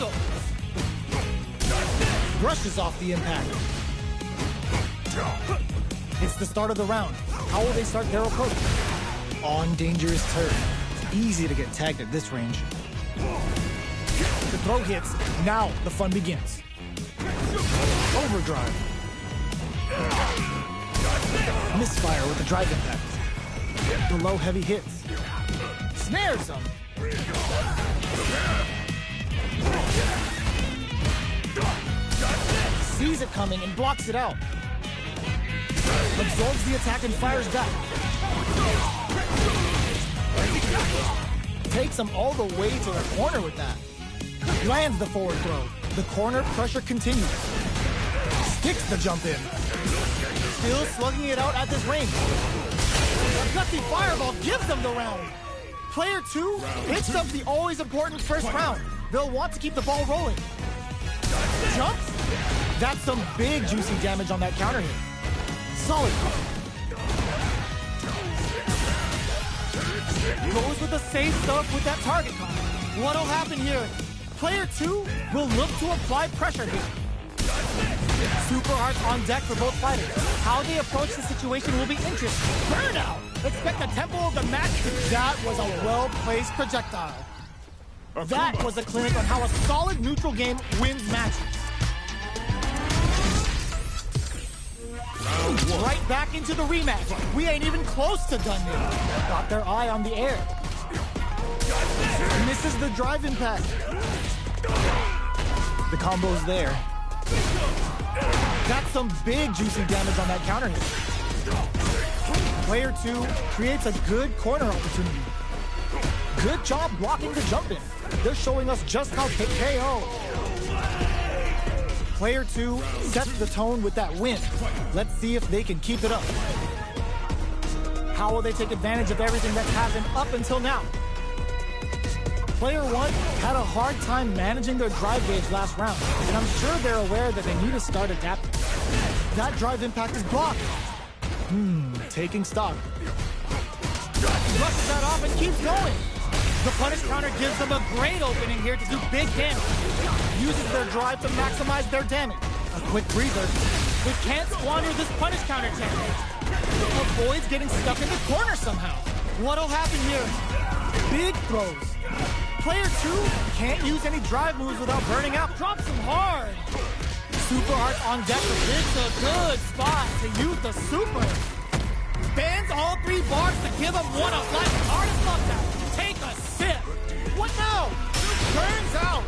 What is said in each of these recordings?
struggle. Brushes off the impact. It's the start of the round. How will they start their approach? On dangerous turf. It's easy to get tagged at this range. The throw hits. Now the fun begins. Overdrive. Misfire with the drive impact. The low heavy hits. Snares them. Sees it coming and blocks it out. Absorbs the attack and fires back. Takes him all the way to the corner with that. Lands the forward throw. The corner pressure continues. Sticks the jump in. Still slugging it out at this range. A gutsy fireball gives them the round. Player 2 picks up the always important first round. They'll want to keep the ball rolling. Jumps? That's some big juicy damage on that counter hit. Solid. Goes with the safe stuff with that target comp. What'll happen here? Player 2 will look to apply pressure here. Super arts on deck for both fighters. How they approach the situation will be interesting. Burnout! Expect the tempo of the match. That was a well-placed projectile. That was a clinic on how a solid neutral game wins matches. Right back into the rematch. We ain't even close to done yet. Got their eye on the air. Misses the drive impact. The combo's there. Got some big juicy damage on that counter hit. Player 2 creates a good corner opportunity. Good job blocking the jump in. They're showing us just how to KO. Player 2 sets the tone with that win. Let's see if they can keep it up. How will they take advantage of everything that's happened up until now? Player 1 had a hard time managing their drive gauge last round, and I'm sure they're aware that they need to start adapting. That drive impact is blocked. Taking stock. Brushes that off and keeps going. The punish counter gives them a great opening here to do big damage. Uses their drive to maximize their damage. A quick breather. They can't squander this punish counter chance. Avoids getting stuck in the corner somehow. What'll happen here? Big throws. Player 2 can't use any drive moves without burning out. Drops him hard. Super Art on deck. It's a good spot to use the super. Bans all 3 bars to give him one up. Like artist loves that. Take a sip. What now? Turns out.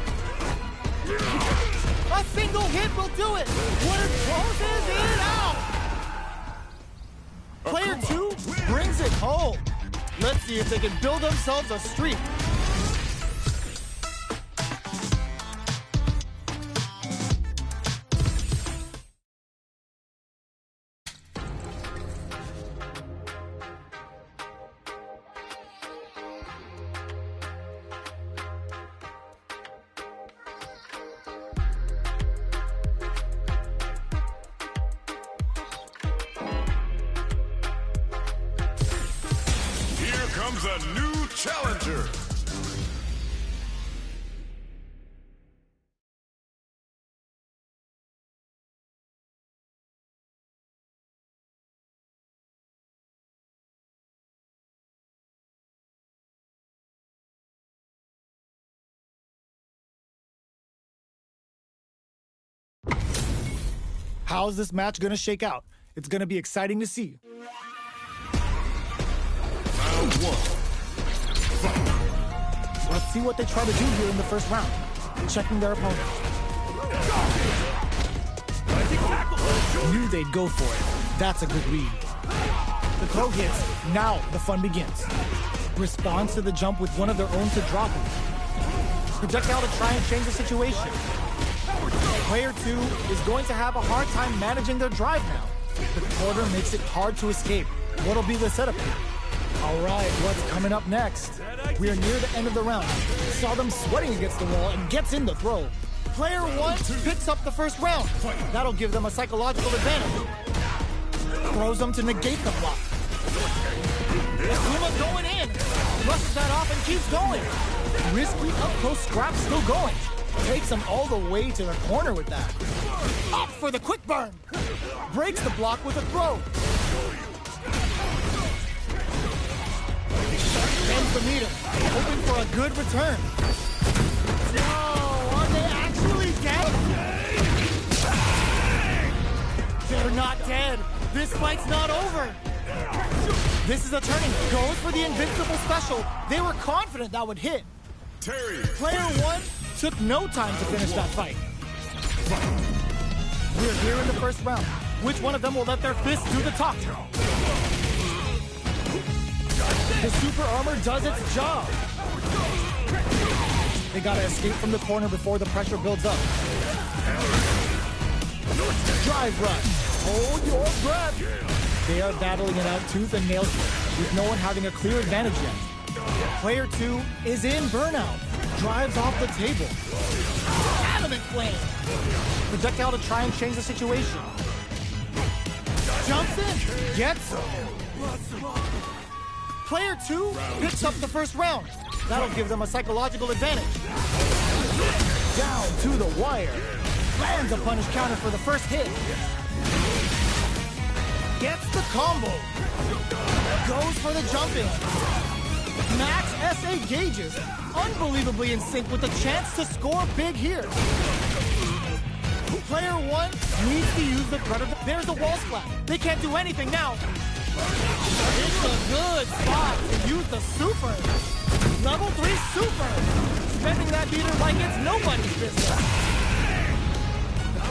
A single hit will do it. Wood closes it out. Player 2 brings it home. Let's see if they can build themselves a streak. Comes a new challenger. How's this match gonna shake out? It's gonna be exciting to see. Let's see what they try to do here in the first round. Checking their opponent. Knew they'd go for it. That's a good read. The throw hits. Now the fun begins. Responds to the jump with one of their own to drop it. Projectile to try and change the situation. Player 2 is going to have a hard time managing their drive now. The quarter makes it hard to escape. What'll be the setup here? All right, what's coming up next? We are near the end of the round. Saw them sweating against the wall and gets in the throw. Player 1 picks up the first round. That'll give them a psychological advantage. Throws them to negate the block. Akuma going in. Rushes that off and keeps going. Risky up-close scrap still going. Takes him all the way to the corner with that. Up for the quick burn. Breaks the block with a throw. Bends the meter, hoping for a good return. No, are they actually dead? They're not dead. This fight's not over. This is a turning. Goes for the invincible special. They were confident that would hit. Terry. Player one took no time to finish that fight. We're here in the first round. Which one of them will let their fists do the talk? The super armor does its job. They gotta escape from the corner before the pressure builds up. Drive rush. Hold your breath. They are battling it out tooth and nail with no one having a clear advantage yet. Player two is in burnout. Drives off the table. Adamant flame. Projectile to try and change the situation. Jumps in. Gets him. Player two picks up the first round. That'll give them a psychological advantage. Down to the wire. Lands a punish counter for the first hit. Gets the combo. Goes for the jumping. Max SA gauges. Unbelievably in sync with the chance to score big here. Player one needs to use the predator. There's the wall splat. They can't do anything now. It's a good spot to use the super. Level 3 super. Spending that meter like it's nobody's business.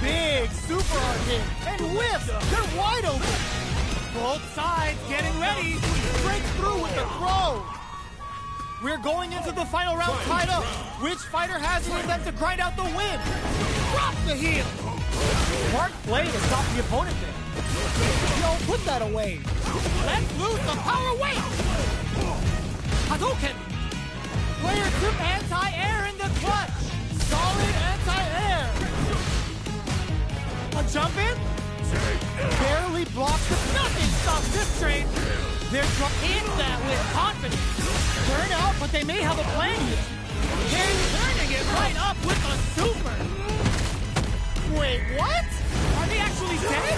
Big super art hit. And whiffs. They're wide open. Both sides getting ready. Breaks through with the throw. We're going into the final round tied up. Which fighter has it in them to grind out the win? Drop the heel. Smart play to stop the opponent there. Yo, put that away. Let's lose the power weight. Hadouken. Player two anti-air in the clutch. Solid anti-air. A jump in? Barely blocks the nothing stops this train. They're in that with confidence. Burn out, but they may have a plan here. They're turning it right up with a super. Wait, what? Are they actually dead?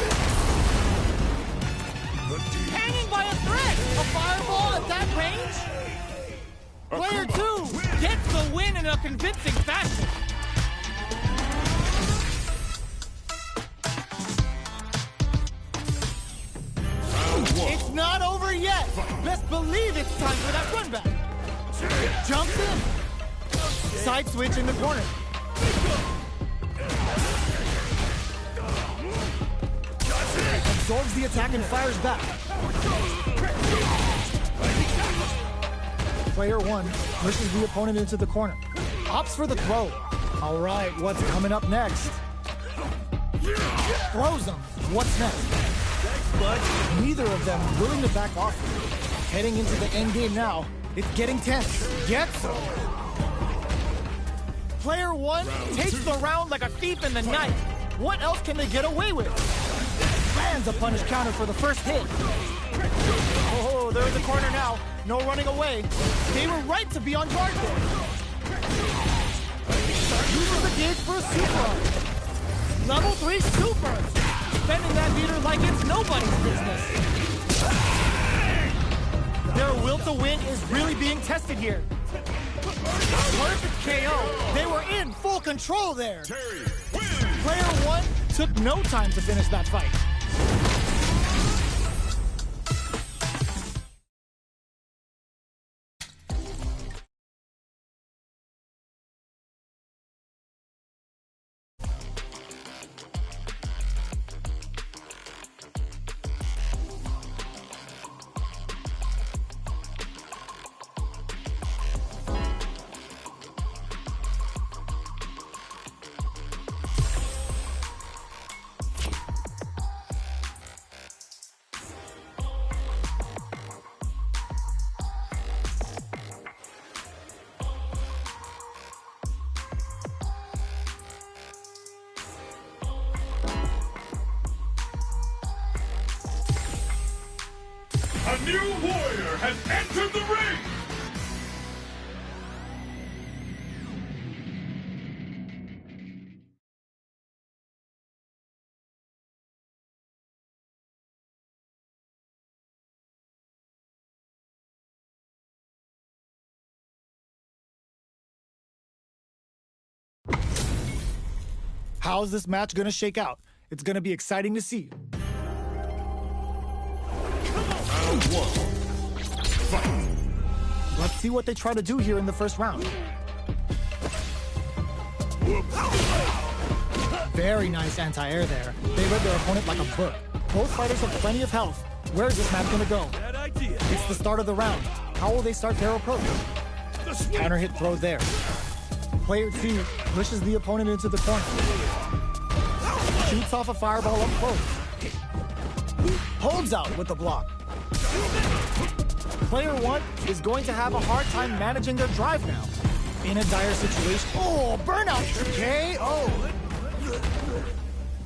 Hanging by a thread. A fireball at that range? Player two gets the win in a convincing fashion. It's not over yet. Best believe it's time for that run back. Jumps in. Side switch in the corner. Absorbs the attack and fires back. Player one pushes the opponent into the corner. Opts for the throw. All right, what's coming up next? Throws him. What's next? But neither of them willing to back off. Heading into the end game now. It's getting tense. Gets him. Player one takes the round like a thief in the night. What else can they get away with? Lands a punish counter for the first hit. Oh, they're in the corner now. No running away. They were right to be on guard there. Uses the gauge for a super. Level 3 super. Spending that meter like it's nobody's business. Their will to win is really being tested here. Perfect KO. They were in full control there. Player one took no time to finish that fight. A new warrior has entered the ring! How's this match gonna shake out? It's gonna be exciting to see. Round 1. Fight. Let's see what they try to do here in the first round. Very nice anti-air there. They read their opponent like a book. Both fighters have plenty of health. Where's this match gonna go? It's the start of the round. How will they start their approach? Counter hit throw there. Player 2 pushes the opponent into the corner. Shoots off a fireball up close. Holds out with the block. Player 1 is going to have a hard time managing their drive now. In a dire situation. Oh, burnout KO!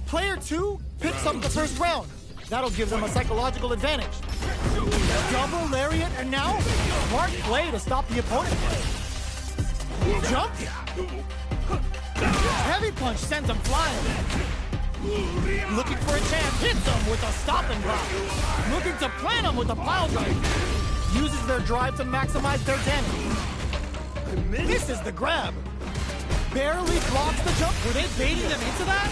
Player 2 picks up the first round. That'll give them a psychological advantage. Double lariat, and now smart play to stop the opponent. Jump. Heavy punch sends him flying. Looking for a chance, hits him with a stop and drop. Looking to plant him with a pile drive. Uses their drive to maximize their damage. Misses the grab. Barely blocks the jump. Were they baiting them into that?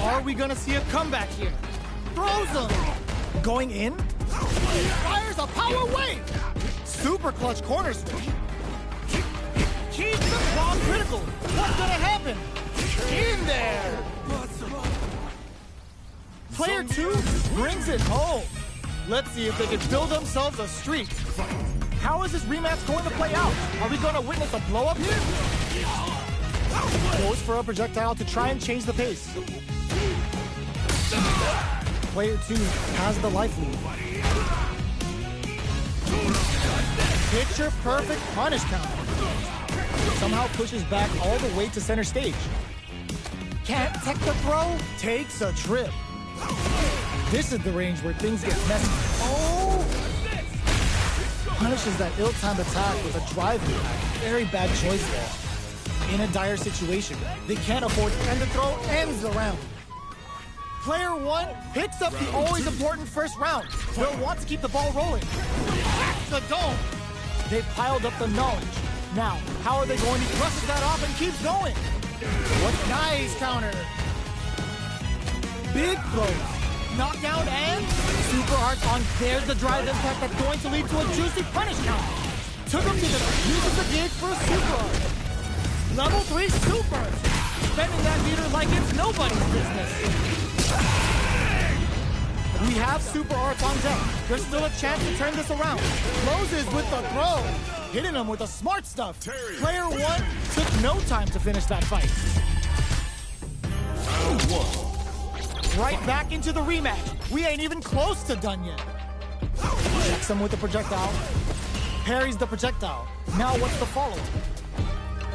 Are we gonna see a comeback here? Throws him. Going in. Fires a power wave. Super clutch corner switch. Keeps the bomb critical. What's gonna happen? In there. Player 2 brings it home. Let's see if they can build themselves a streak. How is this rematch going to play out? Are we going to witness a blow-up here? Goes for a projectile to try and change the pace. Player 2 has the life lead. Picture perfect punish counter. Somehow pushes back all the way to center stage. Can't tech the throw, takes a trip. This is the range where things get messy. Oh! Punishes that ill-timed attack with a drive impact. Very bad choice there. In a dire situation, they can't afford to end the throw, ends the round. Player 1 picks up the always important first round. They'll want to keep the ball rolling. Hacks the dome. They've piled up the knowledge. Now, how are they going to brush that off and keep going? What nice counter. Big throws. Knockdown and super hard on. There's the drive impact that's going to lead to a juicy punish counter. Took him to the uses the gauge for a super hard. Level 3 super. Spending that meter like it's nobody's business. We have super arts on deck. There's still a chance to turn this around. Closes with the throw. Hitting him with the smart stuff. Player 1 took no time to finish that fight. Round 1. Right back into the rematch. We ain't even close to done yet. Checks him with the projectile. Parries the projectile. Now what's the follow-up?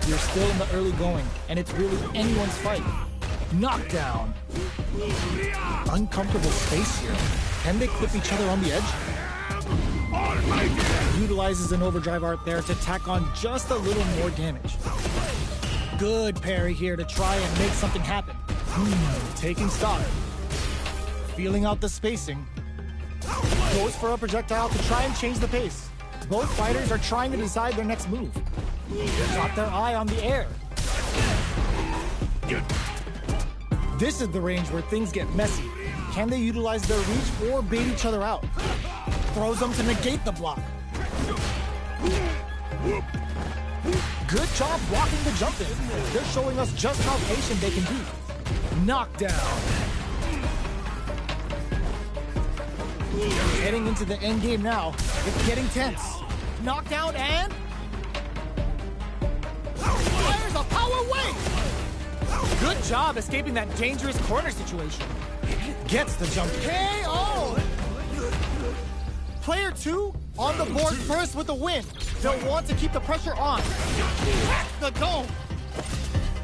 You're still in the early going, and it's really anyone's fight. Knockdown. Uncomfortable space here. Can they clip each other on the edge? Utilizes an overdrive art there to tack on just a little more damage. Good parry here to try and make something happen. Taking stock. Feeling out the spacing. Goes for a projectile to try and change the pace. Both fighters are trying to decide their next move. Got their eye on the air. This is the range where things get messy. Can they utilize their reach or bait each other out? Throws them to negate the block. Good job blocking the jump in. They're showing us just how patient they can be. Knockdown. Heading into the end game now. It's getting tense. Knockdown and fires a power wave. Good job escaping that dangerous corner situation. Gets the jump. KO! Player 2 on the board first with the win. They'll want to keep the pressure on. Crack the dome.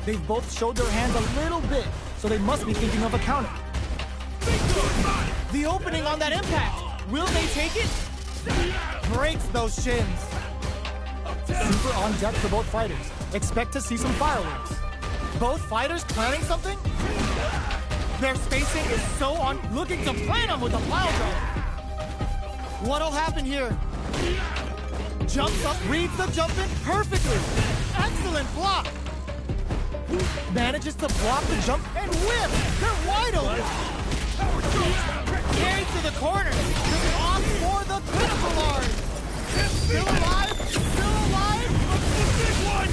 They've both showed their hands a little bit, so they must be thinking of a counter. The opening on that impact. Will they take it? Breaks those shins. Super on deck for both fighters. Expect to see some fireworks. Both fighters planning something? Their spacing is so on. Looking to plant them with a pile driver. What'll happen here? Jumps up, reads the jump in perfectly. Excellent block. Manages to block the jump and whip! They're wide open! Carried to the corner! Just off for the critical large! Still alive! Still alive! The big one!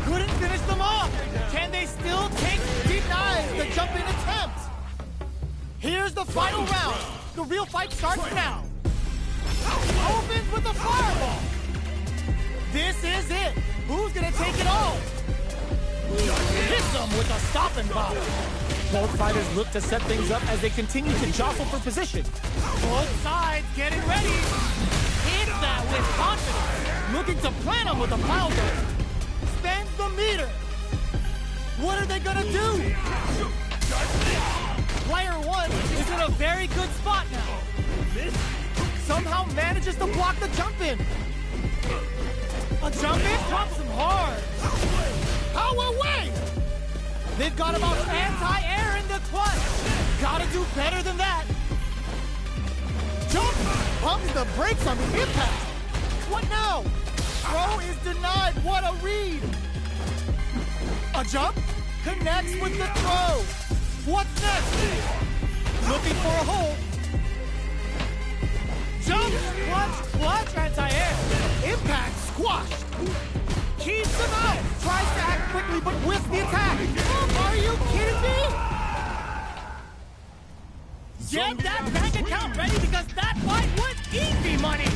Couldn't finish them off! Can they still take denies the jumping attempt? Here's the final round! The real fight starts now! Opens with a fireball! This is it! Who's gonna take it all? Hits them with a stop and bomb! Both fighters look to set things up as they continue to jostle for position. Both sides getting ready! Hit that with confidence! Looking to plant them with a pile driver! Spends the meter! What are they gonna do? Player one is in a very good spot now. Somehow manages to block the jump in. A jump in drops him hard. How away! They've got about anti-air in the clutch. Gotta do better than that. Jump! Pumps the brakes on the impact. What now? Throw is denied. What a read! A jump? Connects with the throw. What's next? Looking for a hole. Jump! Clutch, anti-air. Impact, squash. Keeps him out. Tries to act quickly, but whiffs the attack. Are you kidding me? Get that bank account ready because that fight was easy money.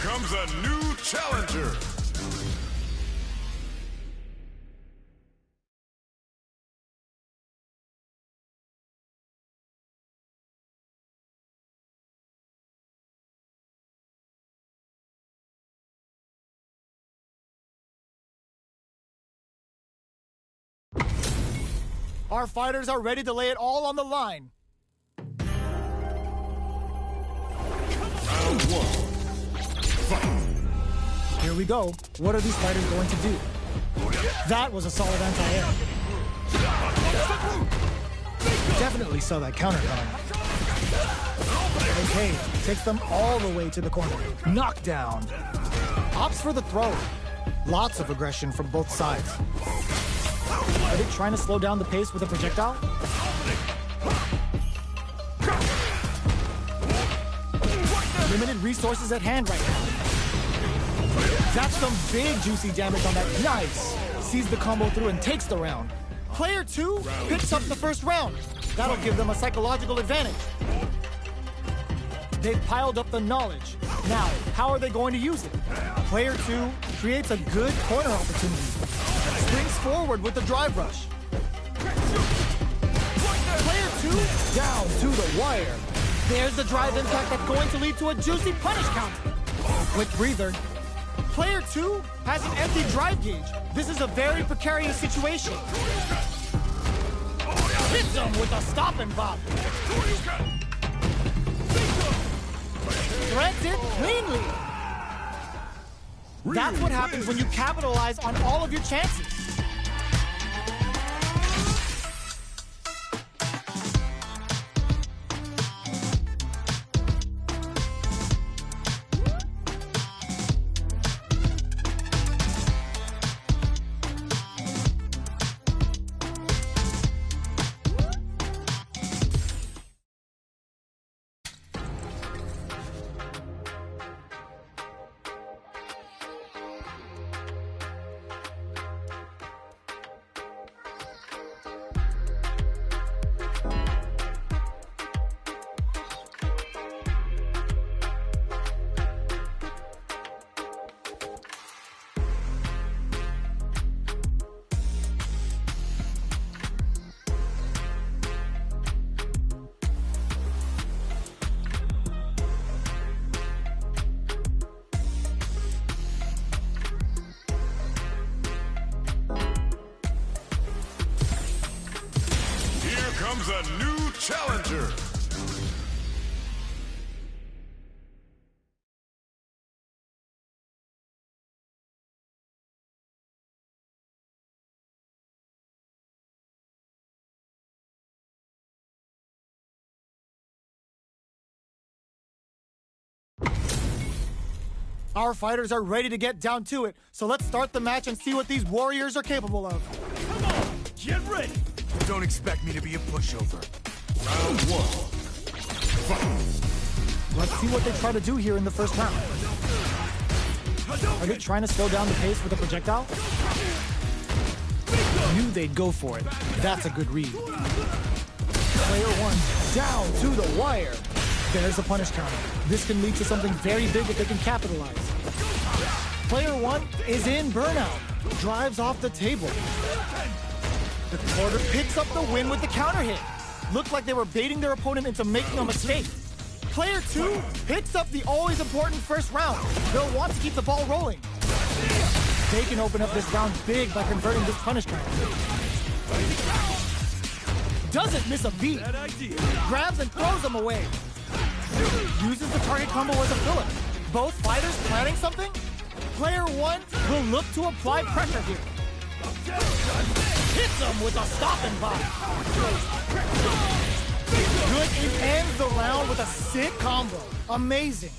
Comes a new challenger. Our fighters are ready to lay it all on the line. Round one. Here we go. What are these fighters going to do? That was a solid anti-air. Definitely saw that counter coming. Okay, takes them all the way to the corner. Knockdown. Opts for the throw. Lots of aggression from both sides. Are they trying to slow down the pace with a projectile? Limited resources at hand right now. That's some big juicy damage on that. Nice! Sees the combo through and takes the round. Player two picks up the first round. That'll give them a psychological advantage. They've piled up the knowledge. Now, how are they going to use it? Player two creates a good corner opportunity. Springs forward with the drive rush. Player two down to the wire. There's the drive impact that's going to lead to a juicy punish counter. Quick breather. Player two has an empty drive gauge. This is a very precarious situation. Hits him with a stop and pop. Threads it cleanly. That's what happens when you capitalize on all of your chances. comes a new challenger. Our fighters are ready to get down to it, so let's start the match and see what these warriors are capable of. Come on, get ready. Don't expect me to be a pushover. Round one. Fight. Let's see what they try to do here in the first round. Are they trying to slow down the pace with a projectile? Knew they'd go for it. That's a good read. Player one down to the wire. There's a punish counter. This can lead to something very big if they can capitalize. Player one is in burnout. Drives off the table. The quarter picks up the win with the counter hit. Looked like they were baiting their opponent into making a mistake. Player two picks up the always important first round. They'll want to keep the ball rolling. They can open up this round big by converting this punish counter. Doesn't miss a beat. Grabs and throws them away. Uses the target combo as a filler. Both fighters planning something? Player one will look to apply pressure here. Hits him with a stopping bot. Good, and ends the round with a sick combo. Amazing.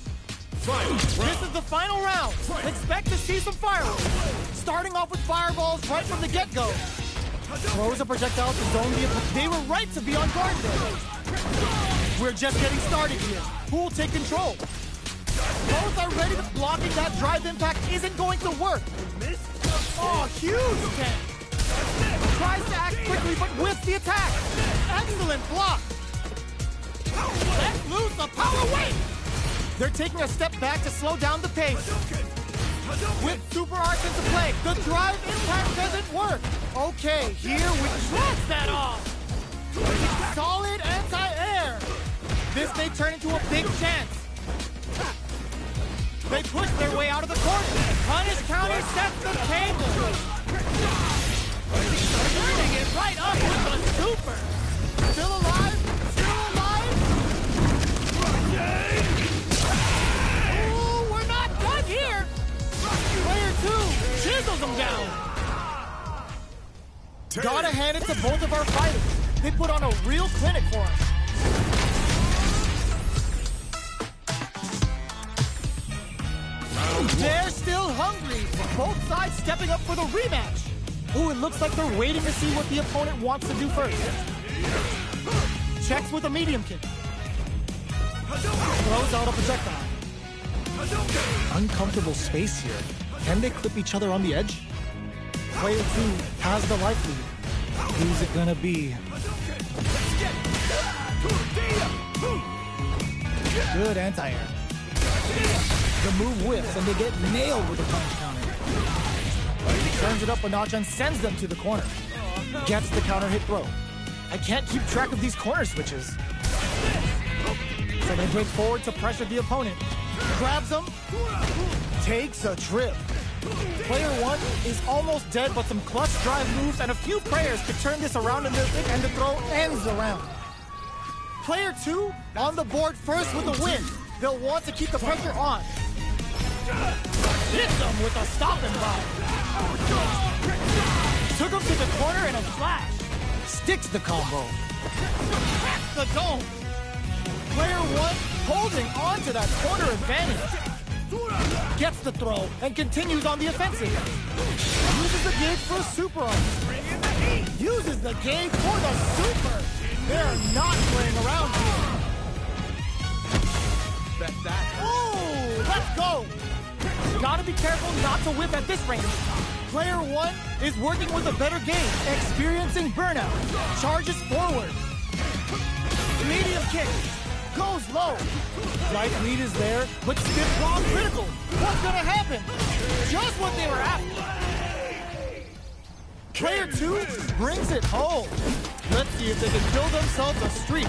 This is the final round. Expect to see some fireworks. Starting off with fireballs right from the get-go. Throws a projectile to zone the opponent. They were right to be on guard there. We're just getting started here. Who will take control? Both are ready, but blocking that drive impact isn't going to work. Oh, huge kick. Tries to act quickly, but whiffs the attack. Excellent block. Let loose the power wave. They're taking a step back to slow down the pace. With super arts into play, the drive impact doesn't work. Okay, here we drops that off. Solid anti-air. This may turn into a big chance. They push their way out of the corner. Punish counter sets the table. Turning it right up with a super. Still alive? Still alive? Ooh, we're not done here. Player two chisels them down. Gotta hand it to both of our fighters. They put on a real clinic for us. They're still hungry. Both sides stepping up for the rematch. Ooh, it looks like they're waiting to see what the opponent wants to do first. Checks with a medium kick. Throws out a projectile. Uncomfortable space here. Can they clip each other on the edge? Player two has the life lead. Who's it gonna be? Good anti-air. The move whiffs and they get nailed with a punch counter. Turns it up a notch and sends them to the corner. Gets the counter hit throw. I can't keep track of these corner switches. So they break forward to pressure the opponent. Grabs him. Takes a trip. Player one is almost dead, but some clutch drive moves and a few prayers could turn this around and the throw ends the round. Player two on the board first with the win. They'll want to keep the pressure on. Hits them with a stopping bot. Took him to the corner in a flash. Sticks the combo. Cracks the dome. Player one holding on to that corner advantage. Gets the throw and continues on the offensive. Uses the gauge for a super arm. Uses the gauge for the super. They're not playing around here. Bet that. Ooh, let's go. Gotta be careful not to whip at this range. Player one is working with a better game, experiencing burnout. Charges forward. Medium kick. Goes low. Light lead is there, but stiff wrong critical. What's gonna happen? Just what they were after. Player two brings it home. Let's see if they can build themselves a streak.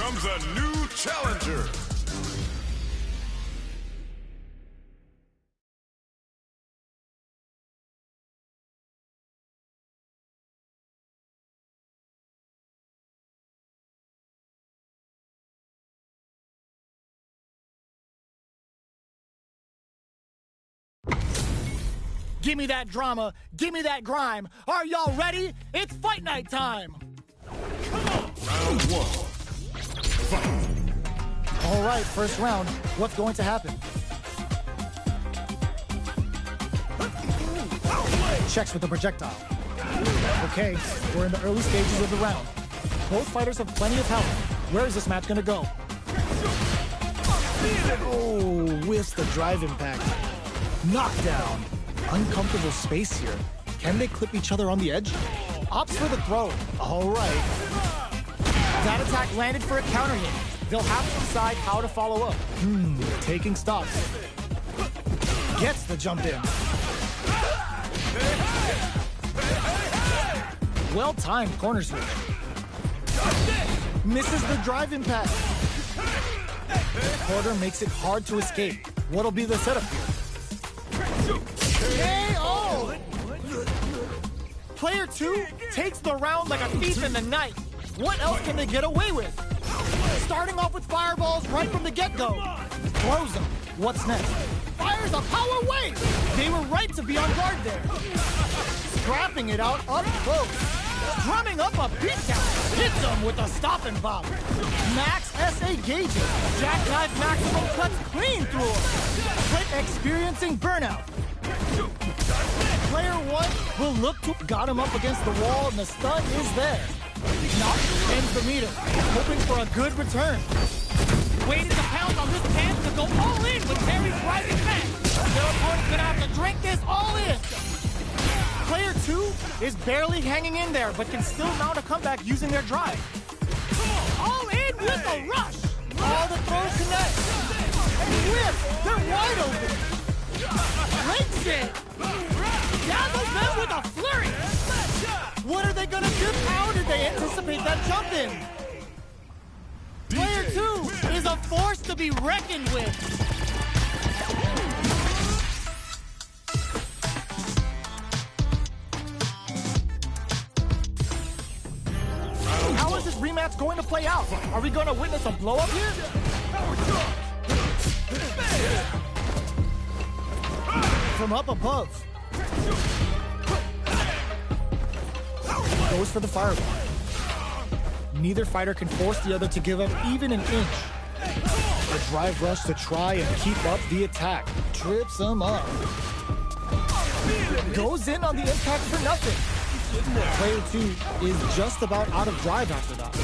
comes a new challenger. Give me that drama, give me that grime. Are y'all ready? It's fight night time. Round one. All right, first round. What's going to happen? Checks with the projectile. Okay, we're in the early stages of the round. Both fighters have plenty of health. Where is this match gonna go? Oh, whiffs the drive impact. Knockdown. Uncomfortable space here. Can they clip each other on the edge? Opts for the throw. All right. That attack landed for a counter hit. They'll have to decide how to follow up. Taking stock. Gets the jump in. Well-timed corner switch. Misses the drive impact. Porter makes it hard to escape. What'll be the setup here? KO! Player 2 takes the round like a thief in the night. What else can they get away with? Starting off with fireballs right from the get-go. Throws them. What's next? Fires a power wave! They were right to be on guard there. Scrapping it out up close. Drumming up a beatdown. Hits them with a stop and bop. Max SA gauges. Jackknife maximum cuts clean through him. Quick experiencing burnout. Player 1 will look to got him up against the wall and the stun is there. Knock ends the meter, hoping for a good return. Waiting to pounce on this chance to go all in with Terry's rising back. Their opponent's gonna have to drink this all in. Player 2 is barely hanging in there, but can still mount a comeback using their drive. All in with a rush. All the throws connect. And whip, they're wide open. Breaks it. Dazzles them with a flurry. What are they gonna do? How did they anticipate that jump in? Player 2 is a force to be reckoned with. How is this rematch going to play out? Are we going to witness a blow-up here? From up above. Goes for the fireball. Neither fighter can force the other to give up even an inch. A drive rush to try and keep up the attack. Trips him up. Goes in on the impact for nothing. Player 2 is just about out of drive after that.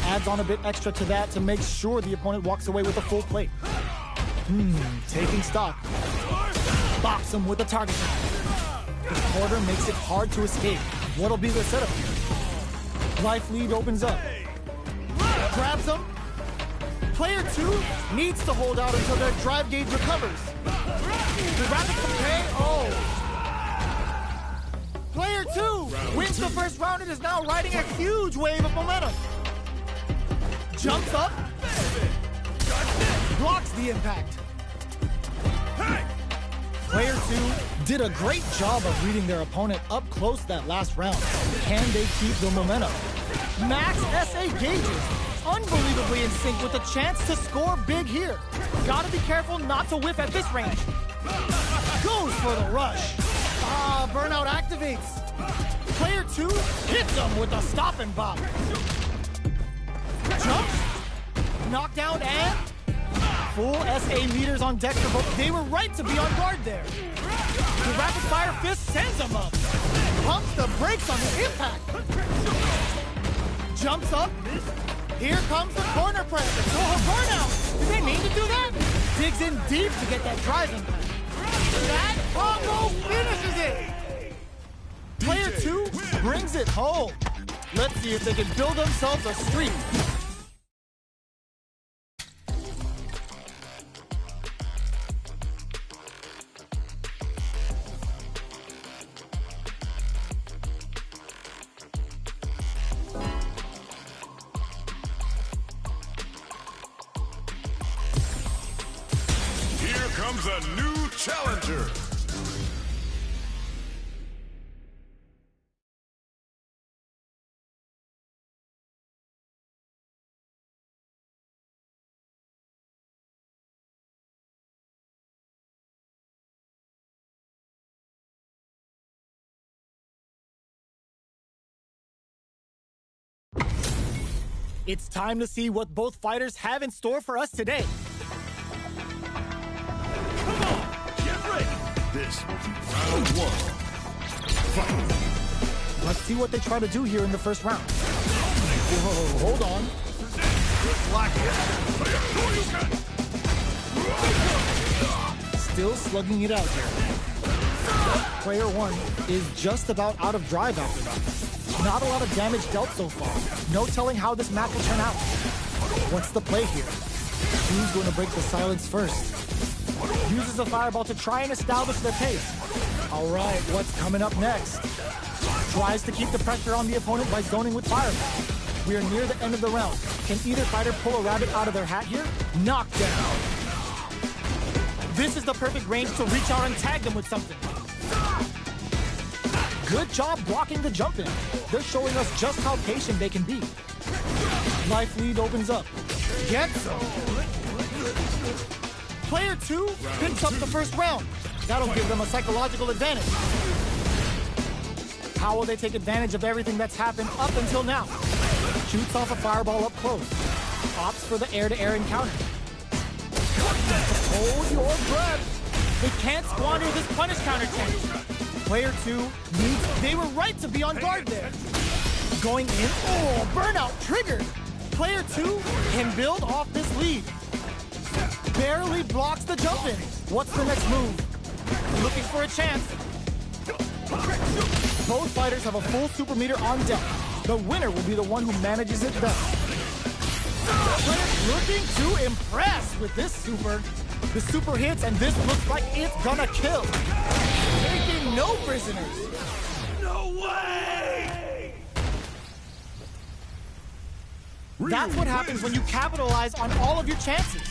Adds on a bit extra to that to make sure the opponent walks away with a full plate. Taking stock. Box him with a target attack. The quarter makes it hard to escape. What'll be the setup here? Life lead opens up. Grabs him. Player 2 needs to hold out until their drive gauge recovers. The rapid compare. Oh. Player 2 wins the first round and is now riding a huge wave of momentum. Jumps up. Blocks the impact. Player 2 did a great job of reading their opponent up close that last round. Can they keep the momentum? Max SA gauges. Unbelievably in sync with a chance to score big here. Gotta be careful not to whiff at this range. Goes for the rush. Burnout activates. Player 2 hits him with a stop and bop. Jumps. Knockdown and full SA meters on deck for both. They were right to be on guard there. The rapid fire fist sends him up. Pumps the brakes on the impact. Jumps up. Here comes the corner press. Oh, burnout. Did they mean to do that? Digs in deep to get that drive impact. That combo finishes it. Player 2 brings it home. Let's see if they can build themselves a streak. comes a new challenger. It's time to see what both fighters have in store for us today. Come on, get ready. This will be round one. Fight. Let's see what they try to do here in the first round. Whoa, hold on. Still slugging it out here. Player one is just about out of drive after that. Not a lot of damage dealt so far. No telling how this match will turn out. What's the play here? Who's going to break the silence first? Uses a fireball to try and establish their pace. All right, what's coming up next? Tries to keep the pressure on the opponent by zoning with fireball. We are near the end of the round. Can either fighter pull a rabbit out of their hat here? Knockdown. This is the perfect range to reach out and tag them with something. Good job blocking the jump in. They're showing us just how patient they can be. Life lead opens up. Get some. Player two picks up the first round. That'll give them a psychological advantage. How will they take advantage of everything that's happened up until now? Shoots off a fireball up close. Opts for the air-to-air encounter. Hold your breath. They can't squander this punish counter chance. Player two needs, they were right to be on guard there. Going in, oh, burnout triggered. Player two can build off this lead. Barely blocks the jump in. What's the next move? Looking for a chance. Both fighters have a full super meter on deck. The winner will be the one who manages it best. Players looking to impress with this super. The super hits, and this looks like it's gonna kill. Taking no prisoners. No way! That's what happens when you capitalize on all of your chances.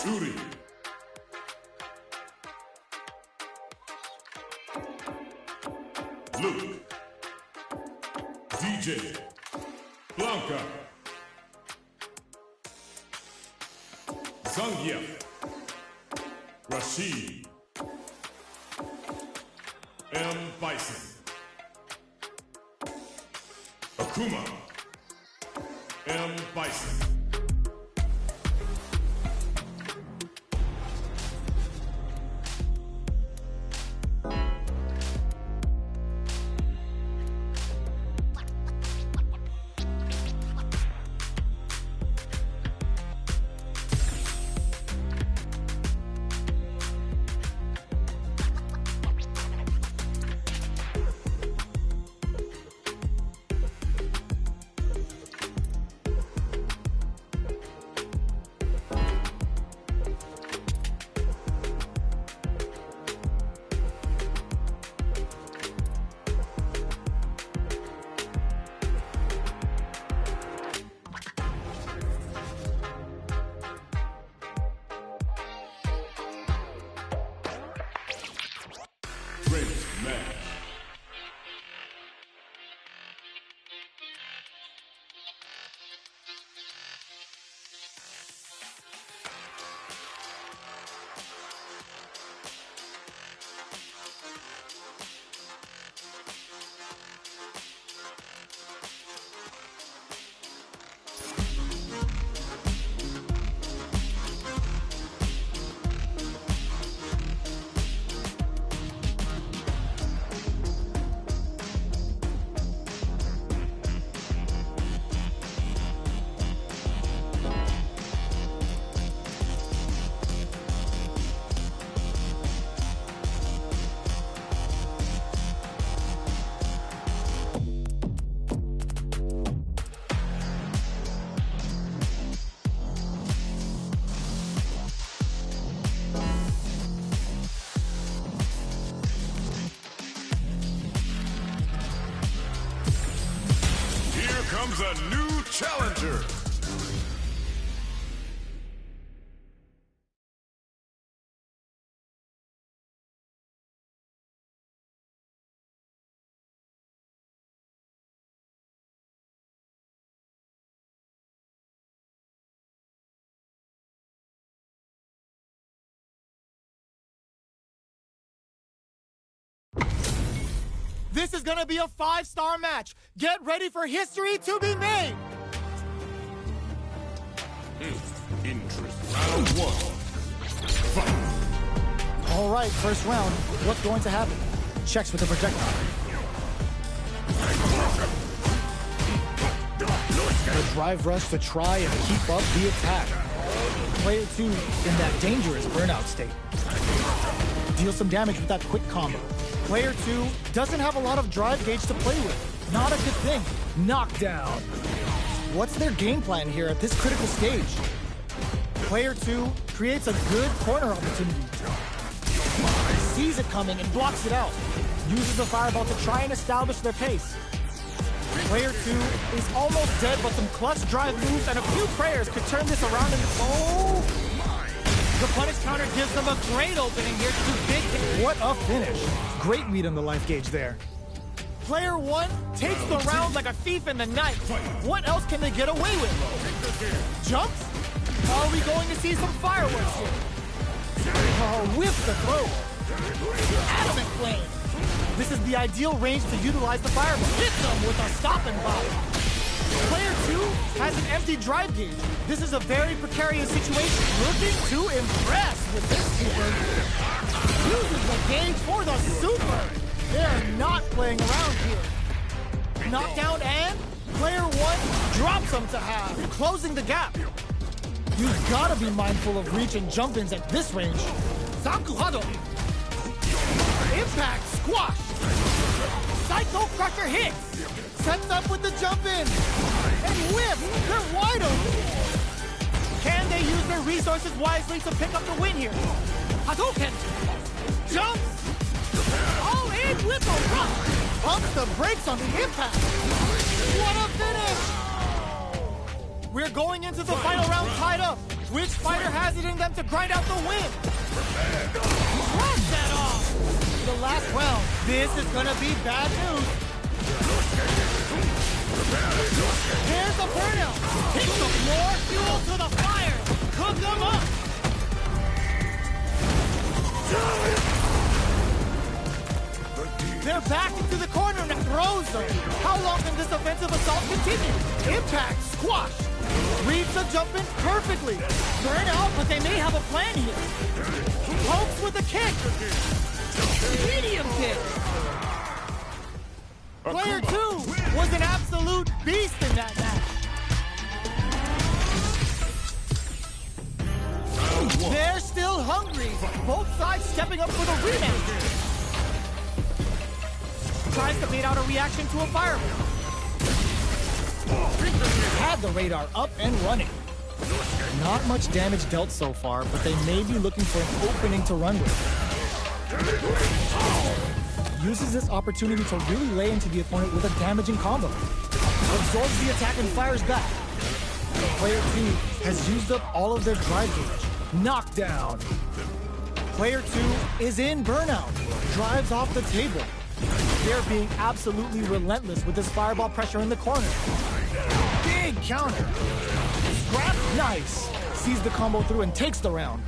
Uri. Luke. DJ. Blanca. Zangief. Rashid. M. Bison. Akuma. M. Bison. Great match. Here comes a new challenger. This is gonna be a 5-star match. Get ready for history to be made. Interest. Round one. Fight. All right, first round. What's going to happen? Checks with the projectile. The drive rush to try and keep up the attack. Player 2 in that dangerous burnout state. Deal some damage with that quick combo. Player 2 doesn't have a lot of drive gauge to play with. Not a good thing. Knockdown. What's their game plan here at this critical stage? Player 2 creates a good corner opportunity. Sees it coming and blocks it out. Uses the fireball to try and establish their pace. Player 2 is almost dead, but some clutch drive moves and a few prayers could turn this around and oh! The punish counter gives them a great opening here to do big damage. What a finish. Great read on the life gauge there. Player 1 takes the round like a thief in the night. What else can they get away with? Jumps? Are we going to see some fireworks here? Oh, whip the throw. Adamant flame. This is the ideal range to utilize the fireball. Hit them with a stop and pop. Player 2 has an empty drive gauge. This is a very precarious situation. Looking to impress with this super. Uses the gauge for the super. They're not playing around here. Knockdown and player 1 drops them to half, closing the gap. You've got to be mindful of reach and jump-ins at this range. Sakuhado. Impact squash. Psycho Crusher hits. Sets up with the jump-in. And whip. They're wide open. Can they use their resources wisely to pick up the win here? Hadouken. Jumps. All in with a rush. Pumps the brakes on the impact. What a finish. We're going into the final round tied up. Which fighter has it in them to grind out the win? Brush that off! The last round. This is gonna be bad news. There's the burnout. Hit the floor, fuel to the fire. Cook them up. They're back into the corner and throws them. How long can this offensive assault continue? Impact, squash. Reads the jump in perfectly. Burn out, but they may have a plan here. Pokes with a kick. Medium kick. Player 2 was an absolute beast in that match. They're still hungry. Both sides stepping up for the rematch. Tries to bait out a reaction to a fireball. Had the radar up and running. Not much damage dealt so far, but they may be looking for an opening to run with. Uses this opportunity to really lay into the opponent with a damaging combo. Absorbs the attack and fires back. Player 2 has used up all of their drive gauge. Knockdown. Player 2 is in burnout. Drives off the table. They're being absolutely relentless with this fireball pressure in the corner. Big counter. Scrap, nice. Sees the combo through and takes the round.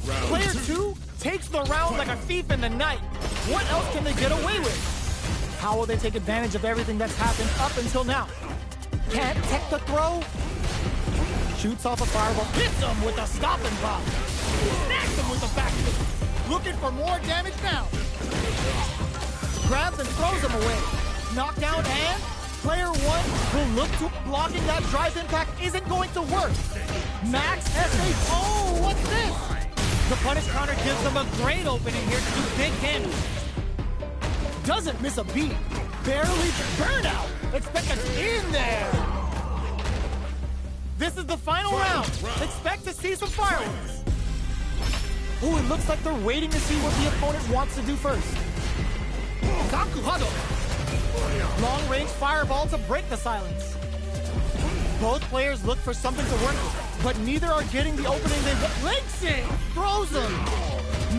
Player 2 takes the round like a thief in the night. What else can they get away with? How will they take advantage of everything that's happened up until now? Can't tech the throw. Shoots off a fireball. Hits him with a stop and pop. Snacks him with a back kick. Looking for more damage now. Grabs and throws him away. Knockdown, and player 1 will look to blocking that drive impact isn't going to work. Max SA. Oh, what's this? The punish counter gives them a great opening here to do big damage. Doesn't miss a beat. Barely burnout. Expect us in there. This is the final round. Expect to see some fireworks. Oh, it looks like they're waiting to see what the opponent wants to do first. Long-range fireball to break the silence. Both players look for something to work with, but neither are getting the opening they want. Links it! Throws them!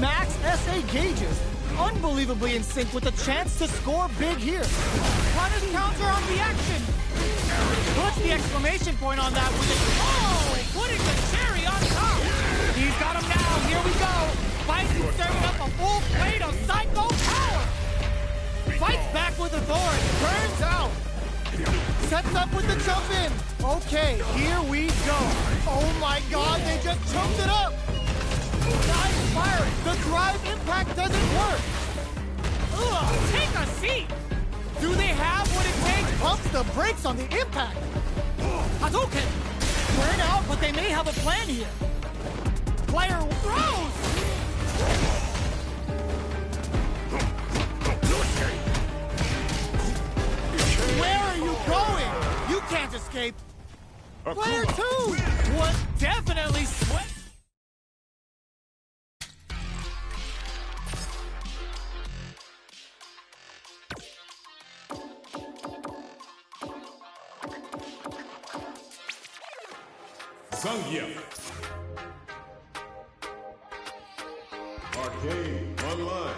Max SA gauges. Unbelievably in sync with a chance to score big here. Punish counter on the action. Puts the exclamation point on that with it. Oh! Putting the cherry on top. He's got him now. Here we go. Bison serving up a full plate of psycho power. Fights back with authority. Burns out. Sets up with the jump in. Okay, here we go. Oh my god, they just choked it up. Nice fire. The drive impact doesn't work. Ugh, take a seat. Do they have what it takes? Pumps the brakes on the impact. Hadouken. Burn out, but they may have a plan here. Player throws. Where are you going? You can't escape. Player 2 was definitely sweat. Zangief. Arcade Online.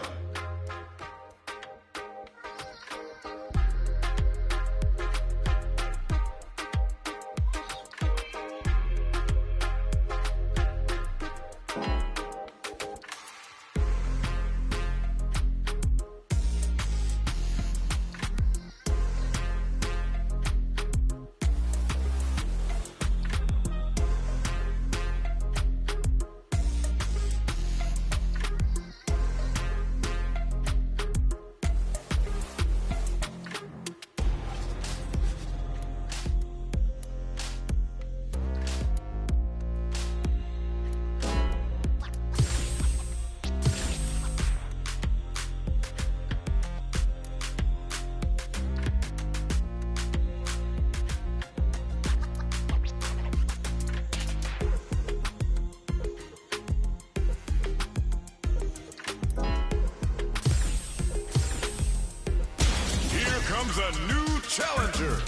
Comes a new challenger.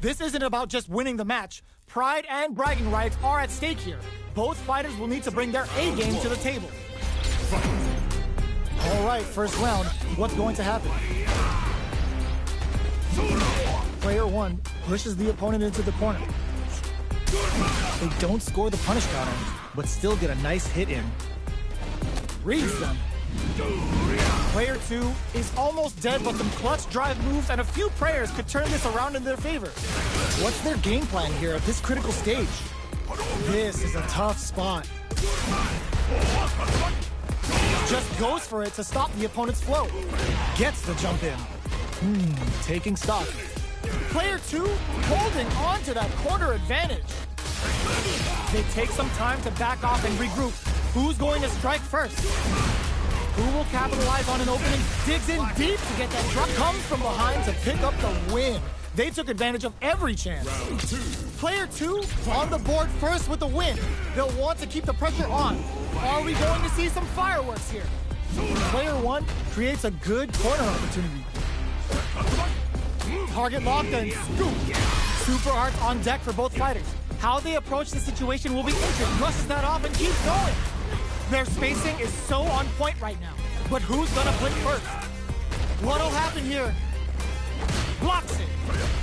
This isn't about just winning the match. Pride and bragging rights are at stake here. Both fighters will need to bring their A game to the table. All right, first round. What's going to happen? Player 1 pushes the opponent into the corner. They don't score the punish counter, but still get a nice hit in. Reads them. Player 2 is almost dead, but some clutch drive moves and a few prayers could turn this around in their favor. What's their game plan here at this critical stage? This is a tough spot. Just goes for it to stop the opponent's flow. Gets the jump in. Taking stock. Player 2 holding on to that corner advantage. They take some time to back off and regroup. Who's going to strike first? Who will capitalize on an opening? Digs in deep to get that drop. Comes from behind to pick up the win. They took advantage of every chance. Player 2 on the board first with the win. They'll want to keep the pressure on. Are we going to see some fireworks here? Player 1 creates a good corner opportunity. Target locked and scoop. Super Arts on deck for both fighters. How they approach the situation will be interesting. Brushes that off and keeps going. Their spacing is so on point right now. But who's gonna blink first? What'll happen here? Blocks it.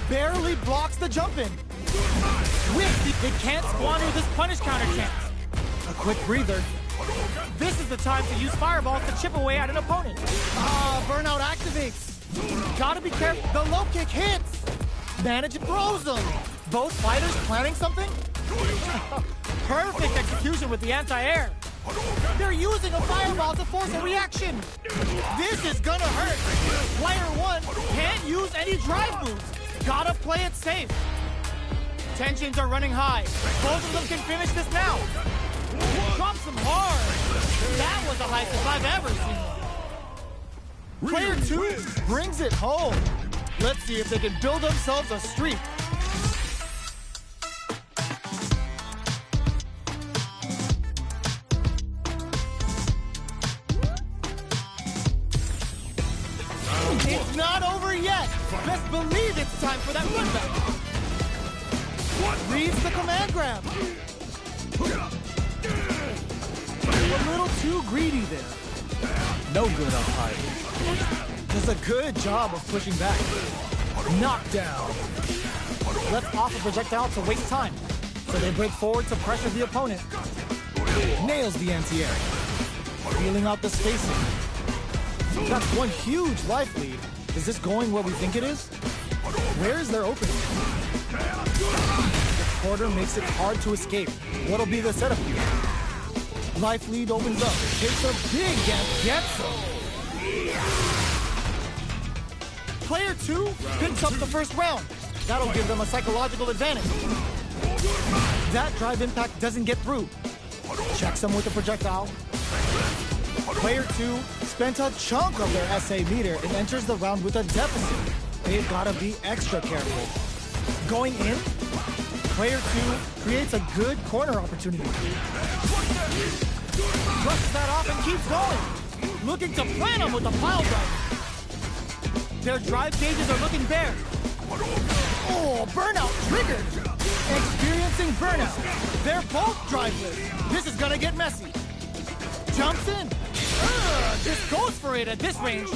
Barely blocks the jump in. They can't squander this punish counter chance. A quick breather. This is the time to use fireballs to chip away at an opponent. Burnout activates. Gotta be careful. The low kick hits. Manage throws them. Both fighters planning something? Perfect execution with the anti-air. They're using a fireball to force a reaction. This is gonna hurt. Player 1 can't use any drive moves. Gotta play it safe. Tensions are running high. Both of them can finish this now. Drops them hard. That was the highest I've ever seen. Player 2 brings it home. Let's see if they can build themselves a streak. It's not over yet. Best believe it's time for that run back. Reads the command grab. A little too greedy there. No good up high. Does a good job of pushing back. Knockdown. Lets off a projectile to waste time. So they break forward to pressure the opponent. Nails the anti-air. Feeling out the spacing. That's one huge life lead. Is this going where we think it is? Where is their opening? The quarter makes it hard to escape. What'll be the setup here? Life lead opens up. Takes a big gap. Gets him. Player 2 picks up the first round. That'll give them a psychological advantage. That drive impact doesn't get through. Checks them with the projectile. Player 2 spent a chunk of their SA meter and enters the round with a deficit. They've got to be extra careful. Going in, player 2 creates a good corner opportunity. Brushes that off and keeps going. Looking to plant them with the pile driver. Their drive gauges are looking bare. Oh, burnout triggered. Experiencing burnout. They're both driveless. This is gonna get messy. Jumps in. Just goes for it at this range.